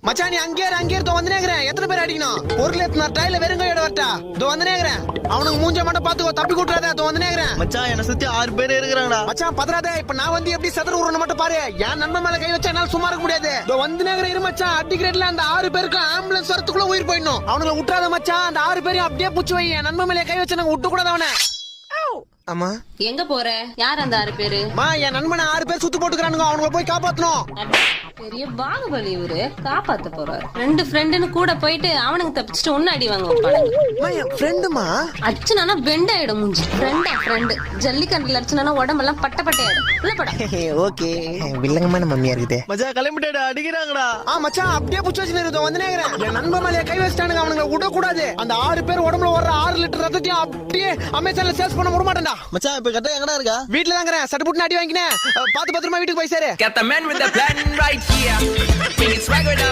மச்சான் நீ அங்கே வந்துனேக்கிறேன். எத்தனை பேர் அடிக்கணும்? பொருள் எத்தனை ட்ரைல வெறும் கையோட வரட்டா? இதோ வந்துனேக்கிறேன். அவனுக்கு மூஞ்ச மட்டும் பாத்துக்கோ, தப்பி கூட்டுறாத. இதோ வந்துனேக்கிறேன். மச்சான் என்ன சுத்தி 6 பேர் இருக்கிறாங்கடா. மச்சான் பதறாதே. இப்ப நான் வந்து எப்படி சதுர உருன்னு மட்டும் பாரு. என் நண்பன் மேல கை வச்சா என்னால சும்மா இருக்க முடியாது. இதோ வந்துனேக்கிறேன். இரு மச்சான், அடிக்கிறேட்ல அந்த 6 பேருக்கு ஆம்புலன்ஸ் வரத்துக்குள்ள உயிர் போயிடணும். அவனுங்களை விட்டுறாத மச்சான். அந்த 6 பேரையும் அப்படியே புடிச்சு வை. என் நண்பன் மேல கை வச்சு நாங்க விட்டு கூடாது அவனை. ஆமா எங்க போற? யார் அந்த 6 பேரு? என் நண்பனை 6 பேர் சுத்து போட்டுக்கிறானுங்க. அவனுங்களை போய் காப்பாத்தணும். பெரிய பாகுபலி இவரு. காப்பாத்த போறாரு. 2 ஃப்ரெண்டுன்னு கூட போயிட்டு அவனுக்கு தப்பிச்சுட்டு ஒன்னு அடி வாங்க ஃப்ரெண்டுமா? அர்ச்சனா பெண்ட் ஆயிடும் மூஞ்சி. ஃப்ரெண்டு ஜல்லிக்கண்டுல அர்ச்சனா உடம்பெல்லாம் பட்ட பட்டையாயிடும். உள்ள படம். ஓகே வில்லங்கமான மம்மியா இருக்குது. மச்சான் கிளம்பிட்டா அடிக்கிறாங்கடா. மச்சான் அப்படியே புடிச்சு வச்சு வந்துனேக்கிறேன். என் நண்பன் மேலே கை வச்சிட்டானுங்க. அவனுங்களை விடக்கூடாது. அந்த 6 பேர் உடம்புல வர்ற 6 லிட்டர் ரத்தத்தையும் அப்படியே அமேசான்ல சேல்ஸ் பண்ண விட மாட்டேன்டா. மச்சான் இப்ப கரெக்டா எங்கடா இருக்கா? வீட்டுல தாங்கிறேன். சட்டு புட்டு அடி வாங்கினேன். பாத்து பத்திரமா வீட்டுக்கு போய் சேரு. Got the man with the plan right here. Bring it swagger down.